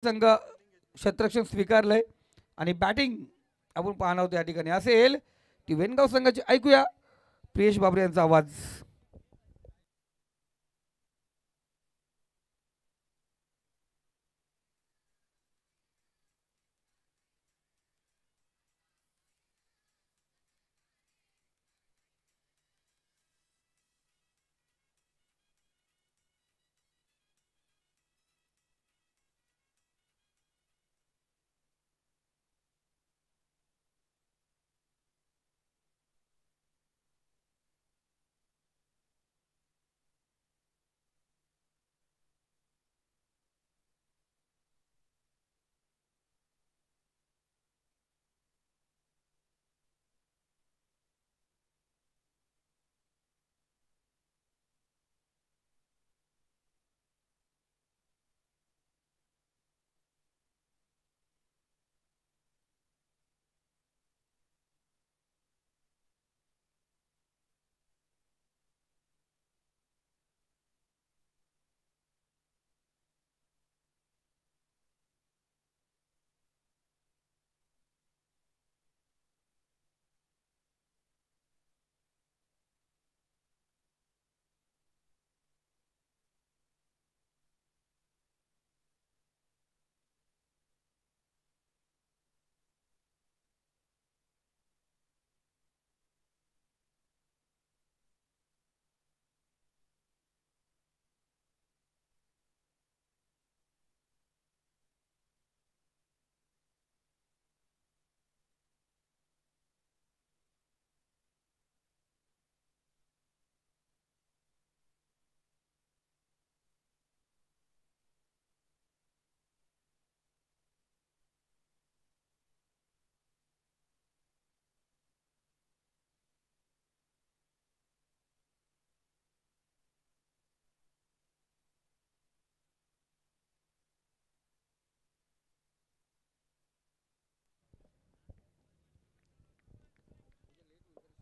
संघ क्षेत्ररक्षण स्वीकारलंय आणि बॅटिंग आपण पाहणार आहोत या ठिकाणी असेल ती वेनगाव संघाची. ऐकूया प्रियेश बाबरे यांचा आवाज.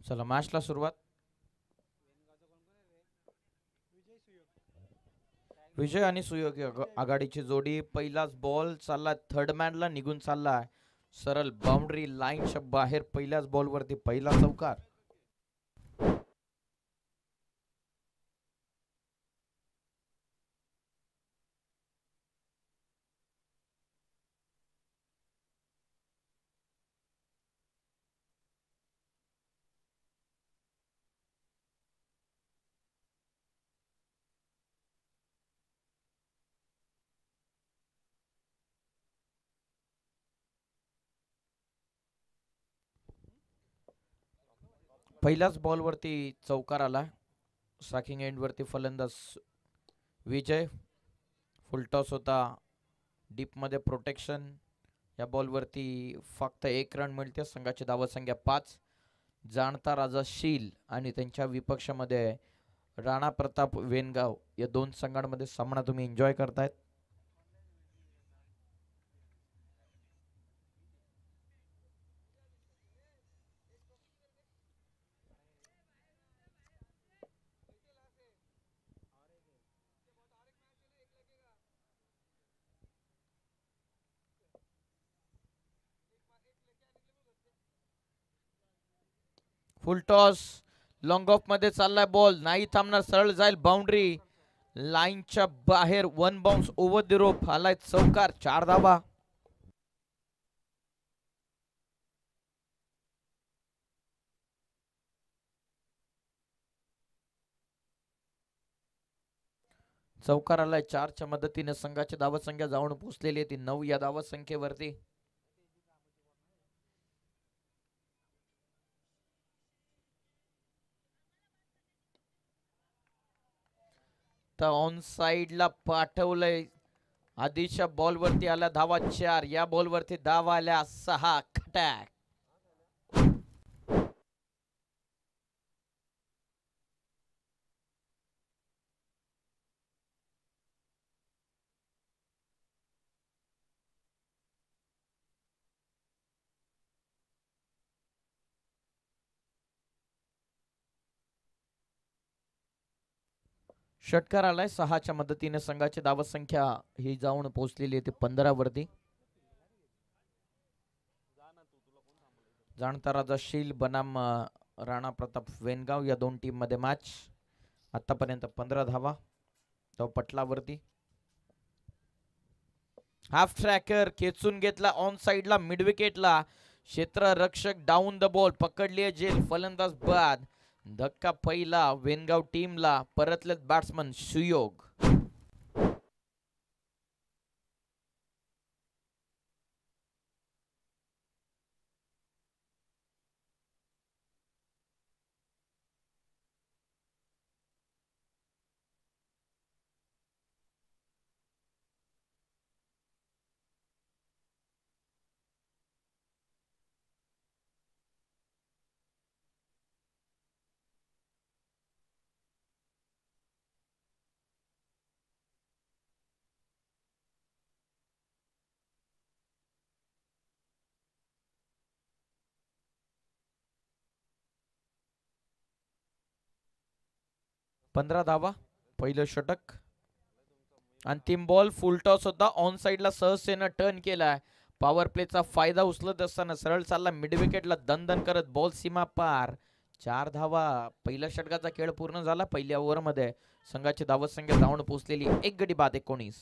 चला मॅचला सुरुवात. विजय आणि सुयोगी आघाडीची जोडी. पहिलाच बॉल चालला थर्ड मॅनला निघून चालला सरळ बाउंड्री लाईनच्या बाहेर. पहिल्याच बॉलवरती पहिला चौकार. पहिल्याच बॉलवरती चौकार आला. स्ट्रायकिंग एंडवरती फलंदाज विजय. फुलटॉस होता. डीपमध्ये प्रोटेक्शन. या बॉलवरती फक्त 1 रन मिळते. संघाची धावसंख्या 5. जाणता राजा शील आणि त्यांच्या विपक्षामध्ये राणा प्रताप वेनगाव या दोन संघांमध्ये सामना तुम्ही एन्जॉय करतायत. फुल टॉस. लॉंग ऑफ मध्ये चाललाय बॉल. नाही थांबणार. सरळ जाईल बाउंड्री लाईनच्या बाहेर. 1 बाउन्स ओव्हर द रोप. आलाय चौकार. 4 धावा. चौकार आलाय. 4च्या मदतीने संघाची धावसंख्या जाऊन पोहोचलेली आहे ती 9 या धावसंख्येवरती. तर ऑन साइडला पाठवलंय. आधीच्या बॉलवरती आल्या धावा 4. या बॉलवरती धावा आल्या 6. खटॅक. षटकार आलाय 6च्या मदतीने संघाची धावसंख्या ही जाऊन पोहोचलेली आहे 15 वरती. जाणता राजा शील बनाम राणा प्रताप वेनगाव या दोन टीम मध्ये मॅच. आतापर्यंत 15 धावा धाव पटलावरती. हाफ ट्रॅकर खेचून घेतला ऑन साइडला मिड विकेटला. क्षेत्ररक्षक डाऊन द बॉल पकडली आहे जेल. फलंदाज बाद. धक्का पहिला वेनगाव टीमला. परतलेत बॅट्समन सुयोग. पंधरा धावा पहिलं षटक. अंतिम बॉल फुलटॉस होता. ऑन साइडला सहजतेनं टर्न केलाय. पॉवर प्लेचा फायदा उचलत असताना सरळ चालला मिड विकेटला दणदण करत बॉल सीमा पार. 4 धावा. पहिल्या षटकाचा खेळ पूर्ण झाला. पहिल्या ओव्हरमध्ये संघाची धावसंख्या जाऊन पोहोचलेली 1 गडी बाद 19.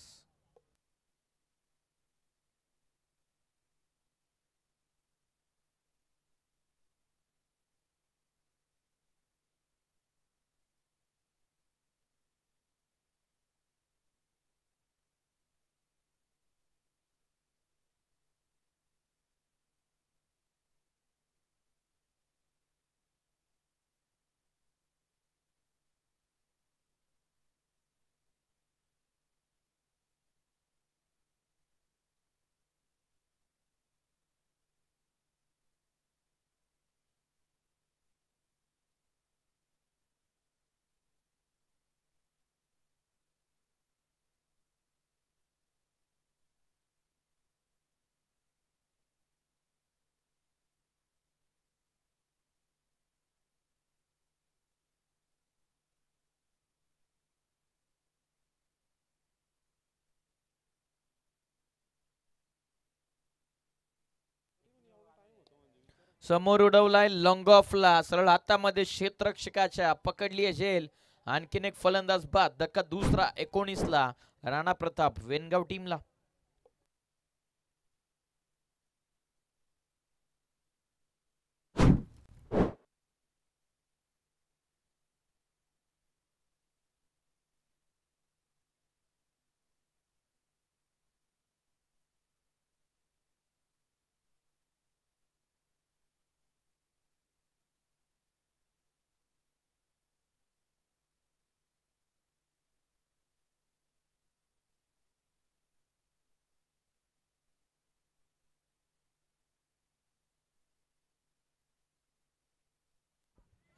समोर उडवलाय लॉंग ऑफला. सरळ हातामध्ये क्षेत्ररक्षकाच्या पकडली झेल. आणखीन एक फलंदाज बाद. धक्का दुसरा 19ला राणा प्रताप वेनगाव टीमला.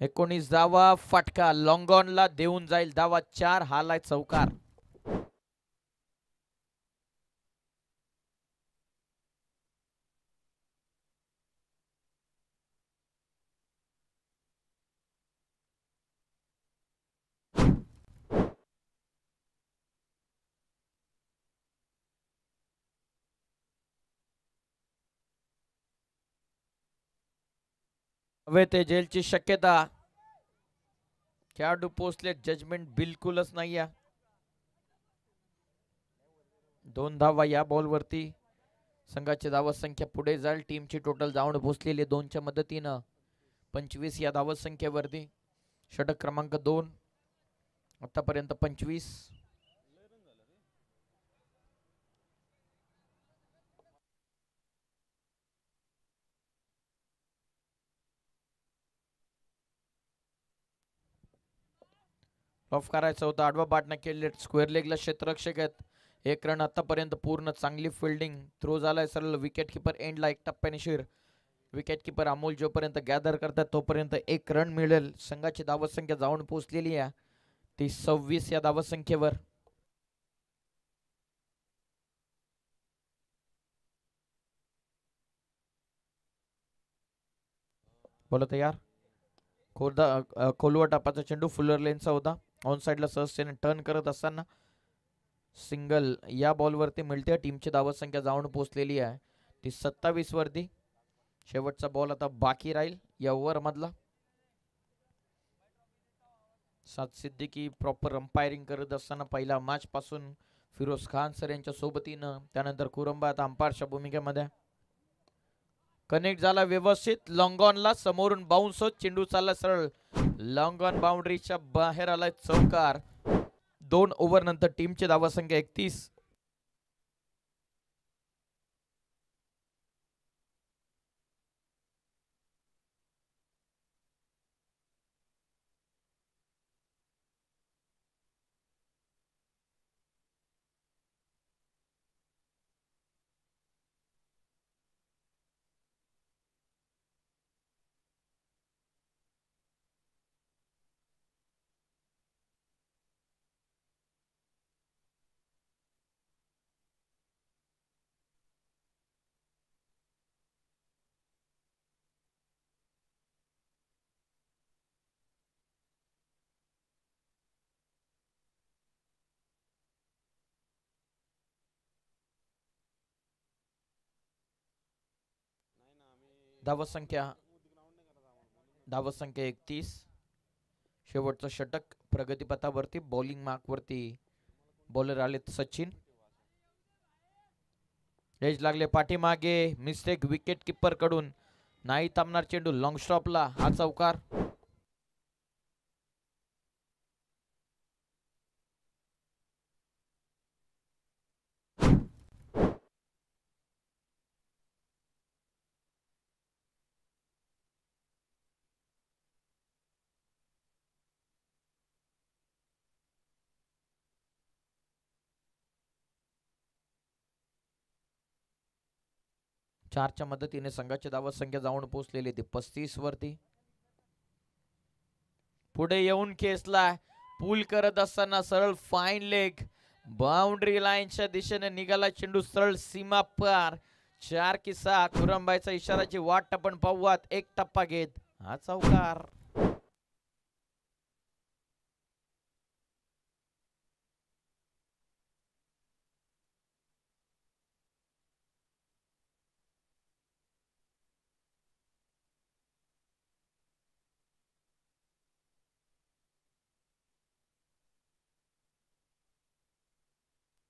एकोणीस धावा. फटका लॉंग ऑनला देऊन जाईल. धावा 4. हालाय चौकार. हवे ते जेलची शक्यता. खेळाडू पोचले. जजमेंट बिलकुलच नाही. 2 धावा या बॉलवरती. संघाची धावा संख्या पुढे जाईल. टीमची टोटल जाऊन पोहोचलेली 2च्या मदतीनं 25 या धावा संख्येवरती. षटक क्रमांक 2 आतापर्यंत 25. ऑफ करायचं होतं. आडवा बाटना केले. स्क्वेअर लेगला क्षेत्ररक्षक आहेत. 1 रन आतापर्यंत पूर्ण. चांगली फिल्डिंग. थ्रो झालाय सरळ विकेट किपर एंडला 1 टप्प्याने शिर. विकेट किपर अमोल जोपर्यंत गॅदर करतात तोपर्यंत 1 रन मिळेल. संघाची धावसंख्या जाऊन पोहोचलेली आहे ती 26 या धावसंख्येवर. बोला तयार. खोलवा टापाचा चेंडू फुलर लेनचा होता. ऑन साइडला सहजतेने टर्न करत असताना सिंगल या बॉलवरती मिळते. टीमची धावसंख्या जाऊन पोहोचलेली आहे ती 27 वरती. शेवटचा बॉल आता बाकी राहील या ओव्हर मधला. सात सिद्दीकी प्रॉपर अंपायरिंग करत असताना पहिला मॅच पासून फिरोज खान सर यांच्या सोबतीनं, त्यानंतर कुरंबा आता अंपायरच्या भूमिकेमध्ये. कनेक्ट झाला व्यवस्थित लॉंग ऑनला, समोरून बाउन्स होत चेंडू चालला सरळ लॉंग ऑन बाउंड्रीच्या बाहेर आलाय चौकार. 2 ओव्हर नंतर टीमची धावसंख्या 31. धावसंख्या 31. शेवटचं षटक प्रगतीपथावरती. बॉलिंग मार्क वरती बॉलर आलेत सचिन. एज लागले पाठीमागे, मिस्टेक विकेट किपर कडून. नाही थांबणार चेंडू लॉंग स्टॉपला, हा चौकार. चारच्या मदतीने संघाची धावसंख्या जाऊन पोहोचलेली ती 35 वरती. पुढे येऊन खेचला, पूल करत असताना सरळ फाईन लेग बाउंड्री लाईनच्या दिशेने निघाला चेंडू सरळ सीमा पार. 4 की 6 कुरंबाईचा इशाराची वाट आपण पाहूयात. 1 टप्पा घेत हा चौकार.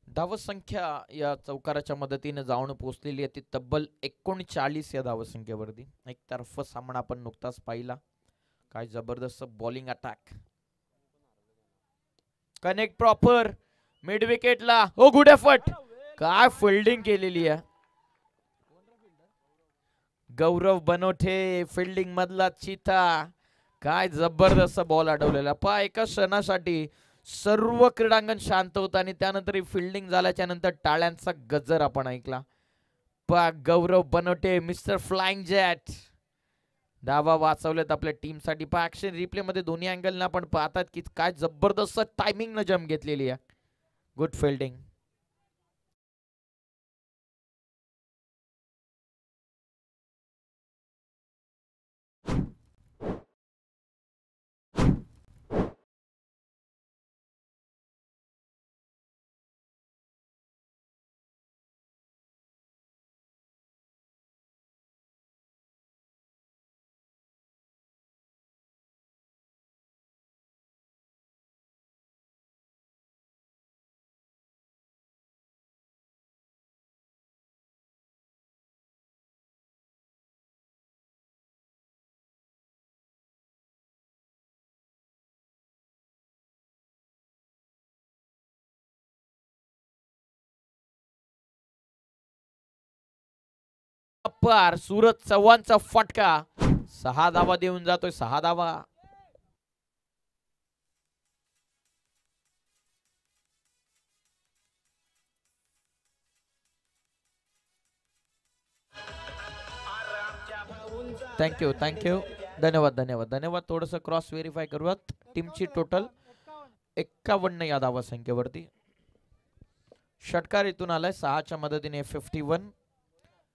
धावसंख्या या चौकाराच्या मदतीने जाऊन पोहोचलेली आहे ती तब्बल 39 या धावसंख्येवरती. एक तर्फ सामना आपण नुकताच पाहिला. काय जबरदस्त bowling attack. Connect proper mid विकेटला. Oh good effort. काय फिल्डिंग केलेली आहे गौरव बनोठे, फिल्डिंग मधला चिता. काय जबरदस्त बॉल अडवलेला. पहा एका क्षणासाठी सर्व क्रीडांगण शांत होतं आणि त्यानंतर फिल्डिंग झाल्याच्या नंतर टाळ्यांचा गजर आपण ऐकला. पहा गौरव बनोटे, मिस्टर फ्लाइंग जॅट, धावा वाचवलेत आपल्या टीम साठी. पहा ऍक्शन रिप्ले मध्ये दोन्ही अँगलने आपण पाहतात की काय जबरदस्त टायमिंग न जम घेतलेली आहे. Good fielding. पार सूरज चव्हाणचा फटका. 6 धावा देऊन जातोय. 6 धावा. Thank you thank you. धन्यवाद धन्यवाद धन्यवाद. थोडस क्रॉस व्हेरीफाय करूयात. टीमची टोटल 51 या धावा संख्येवरती. षटकार इथून आलाय 6च्या मदतीने 51.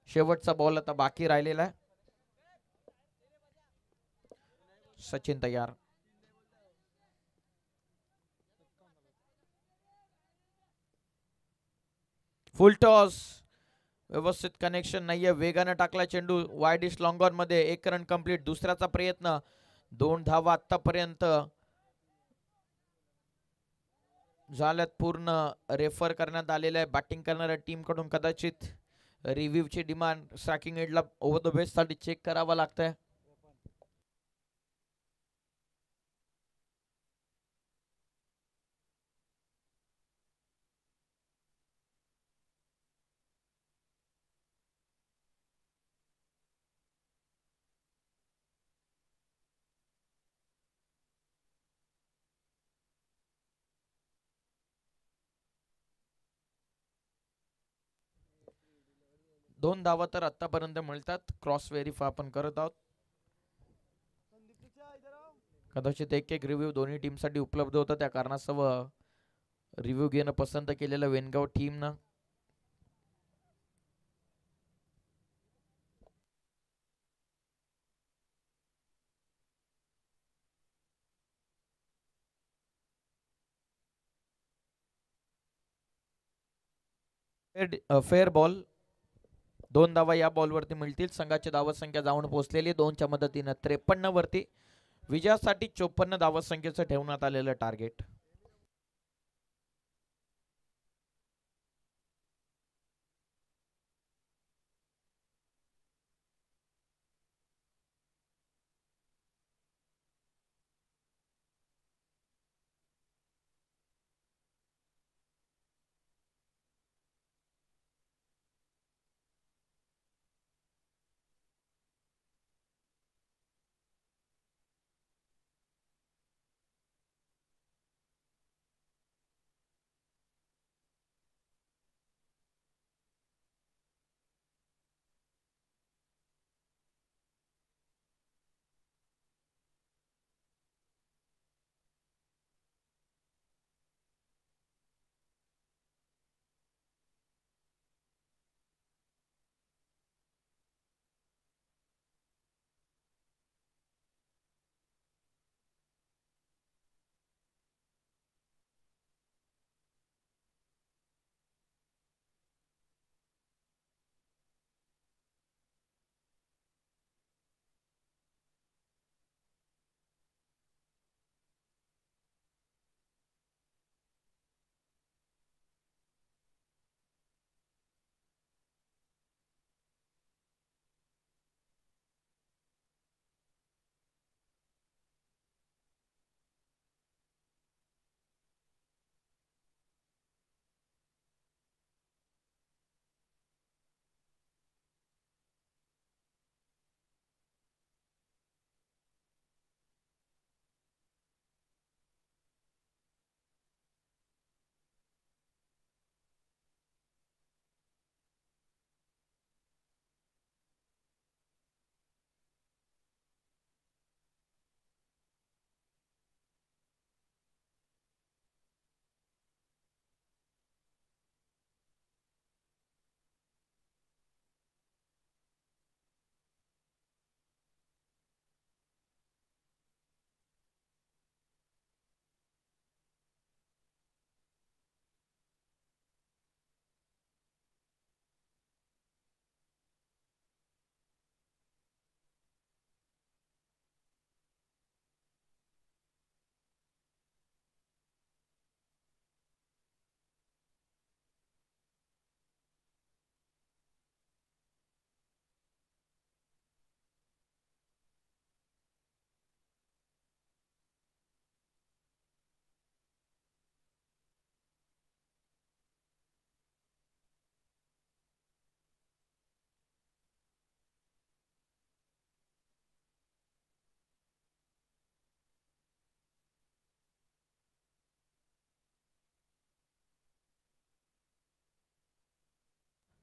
शेवटचा बॉल आता बाकी राहिलेला आहे. सचिन तयार. फुल टॉस, व्यवस्थित कनेक्शन नाहीये. वेगाने टाकला चेंडू वाईड इस्ट लॉंग ऑन मध्ये. 1 रन कंप्लीट. दुसऱ्याचा प्रयत्न. 2 धावा आतापर्यंत झाल्यात पूर्ण. रेफर करण्यात आलेल्या आहे बॅटिंग करणाऱ्या टीम कडून. कदाचित रिव्ह्यूची डिमांड स्ट्रायकिंग एंडला ओव्हर द बेस्ट साठी चेक करावा लागतंय. दोन धावा तर आतापर्यंत मिळतात. क्रॉस व्हेरीफाय आपण करत आहोत. कदाचित एक एक रिव्ह्यू दोन्ही टीमसाठी उपलब्ध होता, त्या कारणास्तव रिव्ह्यू घेणं पसंत केलेलं वेनगाव टीमनं. Fair ball. 2 धावा या बॉलवरती मिळतील. संघाची धावत संख्या जाऊन पोहोचलेली 2च्या मदतीनं 53 वरती. विजयासाठी 54 धावत संख्येचं ठेवण्यात आलेलं टार्गेट.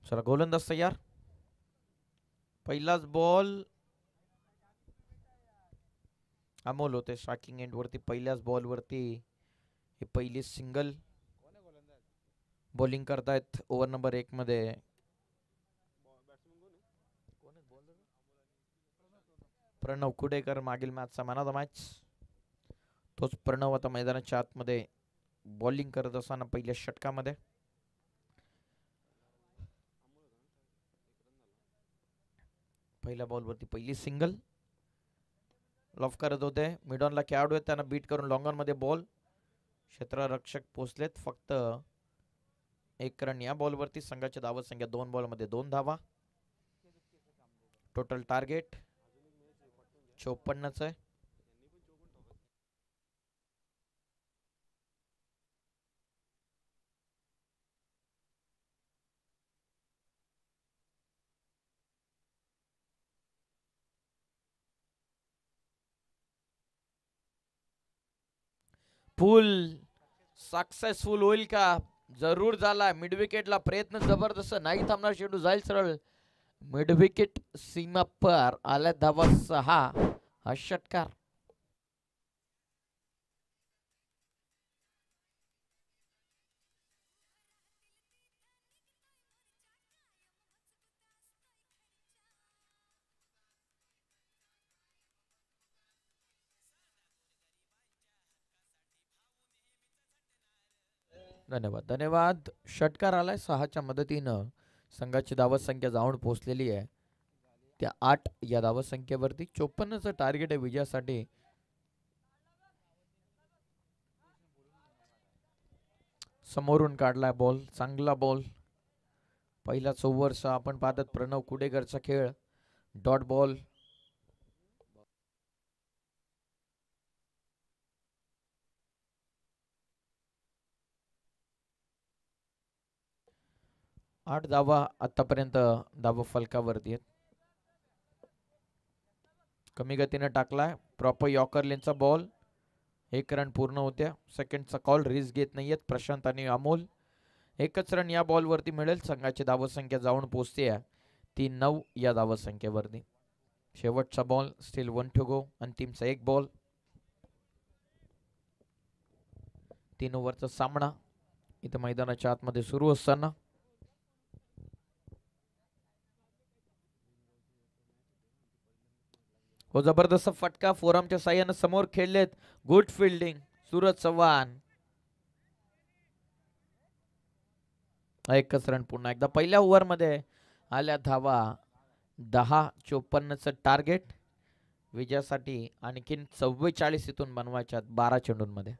चला गोलंदाज तयार. पहिलाच बॉल. अमोल होते स्ट्रायकिंग एंड वरती. पहिल्याच बॉल वरती ही पहिली सिंगल. बॉलिंग करतायत ओव्हर नंबर 1 मध्ये प्रणव कुडेकर, मागील मॅचचा मॅन ऑफ द मॅच. तोच प्रणव आता मैदानाच्या आतमध्ये बॉलिंग करत असताना पहिल्या षटकामध्ये. पहिल्या बॉलवरती पहिली सिंगल. लॉफ करत होते मिडॉनला खेळाडू आहेत त्यांना बीट करून लॉंग ऑन मध्ये बॉल. क्षेत्ररक्षक पोचलेत. फक्त 1 रन या बॉलवरती. संघाची धावत संख्या 2 बॉलमध्ये 2 धावा. टोटल टार्गेट 54च आहे. फुल सक्सेसफुल होईल का? जरूर झाला. मिड विकेटला प्रयत्न जबरदस्त. नाही थांबणार चेंडू जाईल सरळ मिड विकेट सीमा पर. आल्या धावा 6. हा षटकार. धन्यवाद धन्यवाद. षटकार आलाय 6च्या मदतीनं. संघाची धावत संख्या जाऊन पोहोचलेली आहे त्या 8 या धावत संख्येवरती. 54चं टार्गेट आहे विजयासाठी. समोरून काढलाय बॉल. चांगला बॉल. पहिलाच ओव्हरचा आपण पाहतात प्रणव कुडेकरचा खेळ. Dot ball. आठ धावा आतापर्यंत धावा फलकावरती आहेत. कमी गतीने टाकलाय. प्रॉपर यॉर्कर लेनचा बॉल. 1 रन पूर्ण होत्या. सेकंडचा कॉल. रिस्क घेत नाहीयेत प्रशांत आणि अमोल. 1च रन या बॉलवरती मिळेल. संघाची धावत संख्या जाऊन पोहोचते ती 9 या धावत संख्येवरती. शेवटचा बॉल. Still 1 to go. अंतिमचा 1 बॉल. 3 ओव्हरचा सामना इथे मैदानाच्या आतमध्ये सुरू असताना हो जबरदस्त फटका. फोरमच्या साह्यानं समोर खेळलेत. Good fielding Suraj Chavan. 1च रन पुन्हा एकदा. पहिल्या ओव्हर मध्ये आल्या धावा 10. 54चं टार्गेट विजयासाठी. आणखीन 44 इथून बनवायच्या 12 चेंडूंमध्ये.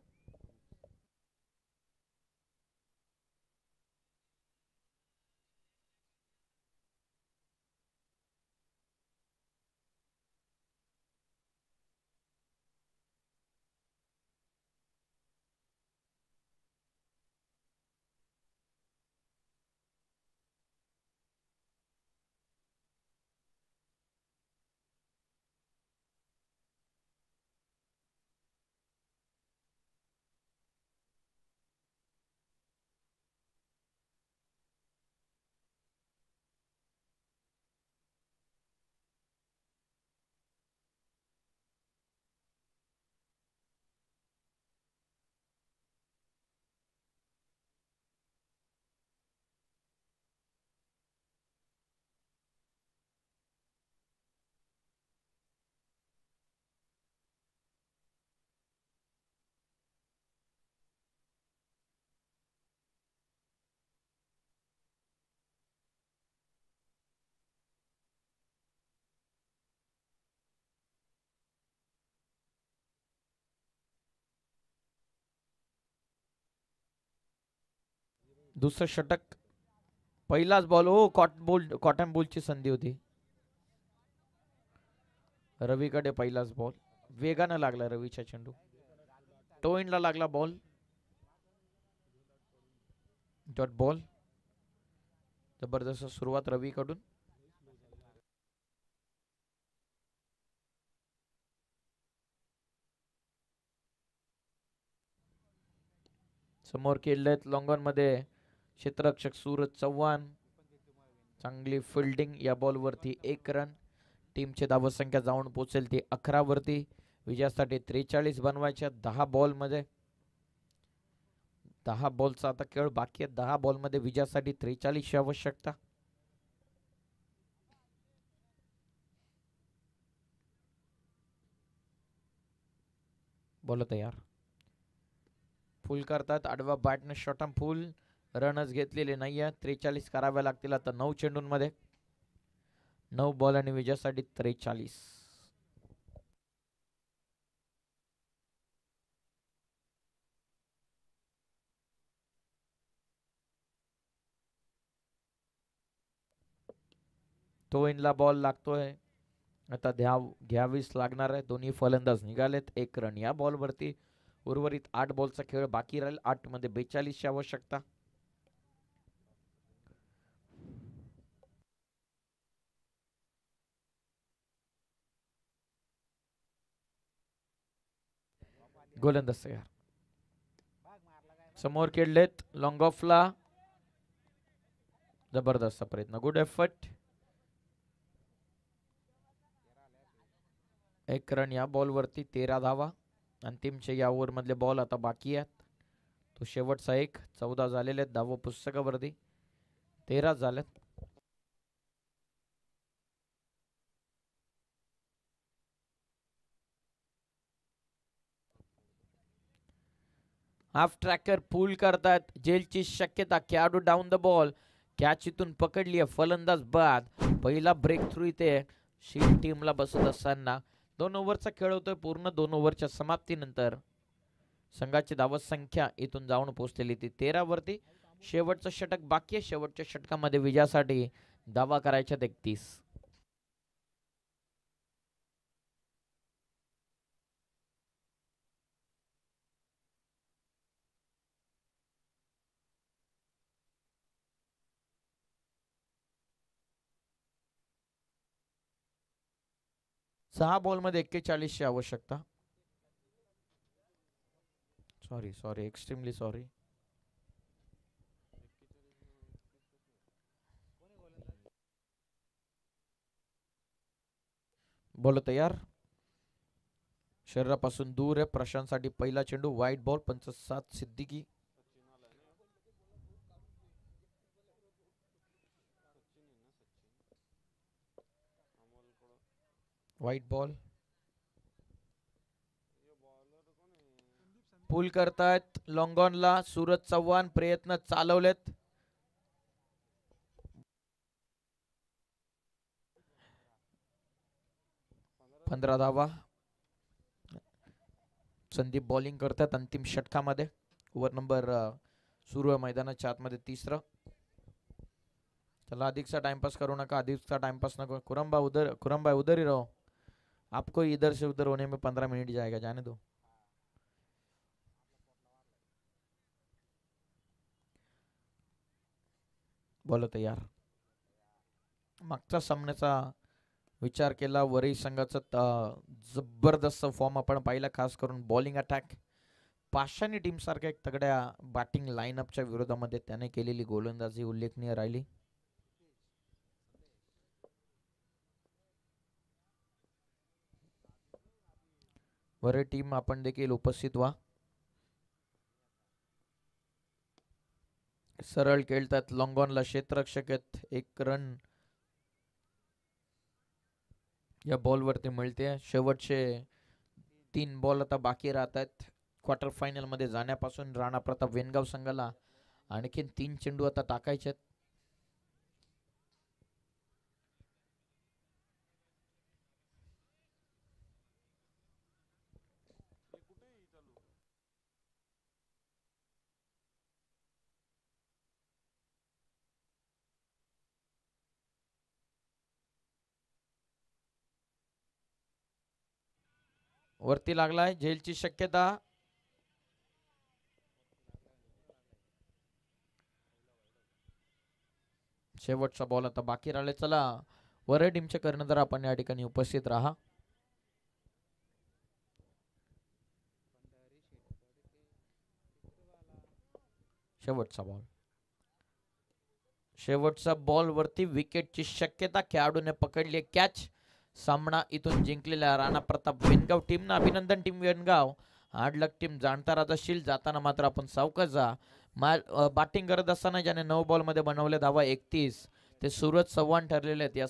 दुसरं षटक. पहिलाच बॉल. हो कॉटन बॉलची संधी होती. रवीकडे पहिलाच बॉल. वेगानं लागला रवीचा चेंडू. टोइनला लागला बॉल. Dot ball. जबरदस्त सुरुवात रवीकडून. समोर खेळलेत लॉंग ऑन मध्ये क्षेत्ररक्षक सूरज चव्हाण. चांगली फिल्डिंग या बॉलवरती. 1 रन. टीमची धावत संख्या जाऊन पोहोचेल ती 11 वरती. विजयासाठी 43 बनवायच्या 10 बॉल मध्ये. 10 बॉलचा आता खेळ बाकी आहे. 10 बॉल मध्ये विजयासाठी 43 ची आवश्यकता. बॉल तयार. फुल करतात. आडवा बॅटने शॉटम फुल. रनच घेतलेले नाहीये. 43 कराव्या लागतील आता 9 चेंडूंमध्ये. 9 बॉल आणि विजयासाठी 43. तो इनला बॉल लागतोय. आता घ्यावीच लागणार आहे. दोन्ही फलंदाज निघालेत. 1 रन या बॉलवरती. उर्वरित 8 बॉलचा खेळ बाकी राहील. 8 मध्ये 42 ची आवश्यकता. गोलंदाज तयार. समोर खेळलेत. लॉंग ऑफला जबरदस्त प्रयत्न. Good effort. 1 रन या बॉलवरती. 13 धावा. अंतिमचे या ओव्हर मधले बॉल आता बाकी आहेत. तो शेवटचा 1. 14 झालेले आहेत धावा पुस्तकावरती. 13 झालेत. हाफ ट्रॅकर पूल करतात. जेलची शक्यता. खेळाडू डाऊन द बॉल. कॅच इथून पकडली आहे. फलंदाज बाद. पहिला ब्रेक थ्रू इथे शील्ड टीमला बसत असताना. 2 ओव्हरचा खेळ होतोय पूर्ण. 2 ओव्हरच्या समाप्तीनंतर संघाची धावत संख्या इथून जाऊन पोहोचलेली ती 13 वरती. शेवटचं षटक बाकी आहे. शेवटच्या षटकामध्ये विजयासाठी धावा करायच्या 31. सहा बॉलमध्ये 41 ची आवश्यकता. Sorry extremely sorry. बॉल तयार. शरीरापासून दूर आहे. प्रशांतसाठी पहिला चेंडू. वाईट बॉल. 57 सिद्दीकी. वाईट बॉल. पूल करतायत लॉंग ऑनला. सूरज चव्हाण प्रयत्न चालवलेत. पंधरा धावा. संदीप बॉलिंग करतात अंतिम षटकामध्ये. ओव्हर नंबर सुरू आहे मैदानाच्या आतमध्ये 3रं. चला अधिकचा टाइमपास करू नका. अधिकचा टाइमपास नको. खुरम भाई उधर ही रहो. आपको इधर से उधर होने में 15 मिनट जाएगा. जाने दो. बॉल तयार. मागच्या सामन्याचा विचार केला. वरई संघाचा जबरदस्त फॉर्म आपण पाहिला. खास करून बॉलिंग अटॅक. पाषाणी टीम सारख्या एक तगड्या बॅटिंग लाईनअपच्या विरोधामध्ये त्याने केलेली गोलंदाजी उल्लेखनीय राहिली. वरई टीम आपण देखील उपस्थित व्हा. सरळ खेळतात. लॉंग ऑनला क्षेत्ररक्षक आहेत. 1 रन या बॉलवरती मिळते. शेवटचे 3 बॉल आता बाकी राहत आहेत. क्वार्टर फायनल मध्ये जाण्यापासून राणा प्रताप वेनगाव संघाला आणखीन 3 चेंडू आता टाकायचे. वरती लागलाय. झेलची शक्यता. शेवटचा बॉल आता बाकी राहिले. चला वरई टीमचे कर्णधार आपण या ठिकाणी उपस्थित राहा. शेवटचा बॉल वरती विकेटची शक्यता. खेळाडूने पकडली कॅच. सामना इथून जिंकलेला राणा प्रताप वेनगाव टीमना अभिनंदन. टीम वेनगाव हार्ड लक टीम. जाणता राहशील. जाताना मात्र आपण सावकाश जा. बॅटिंग करत असताना ज्याने 9 बॉल मध्ये बनवले धावा 31 ते सूरज चव्हाण ठरलेले आहेत. या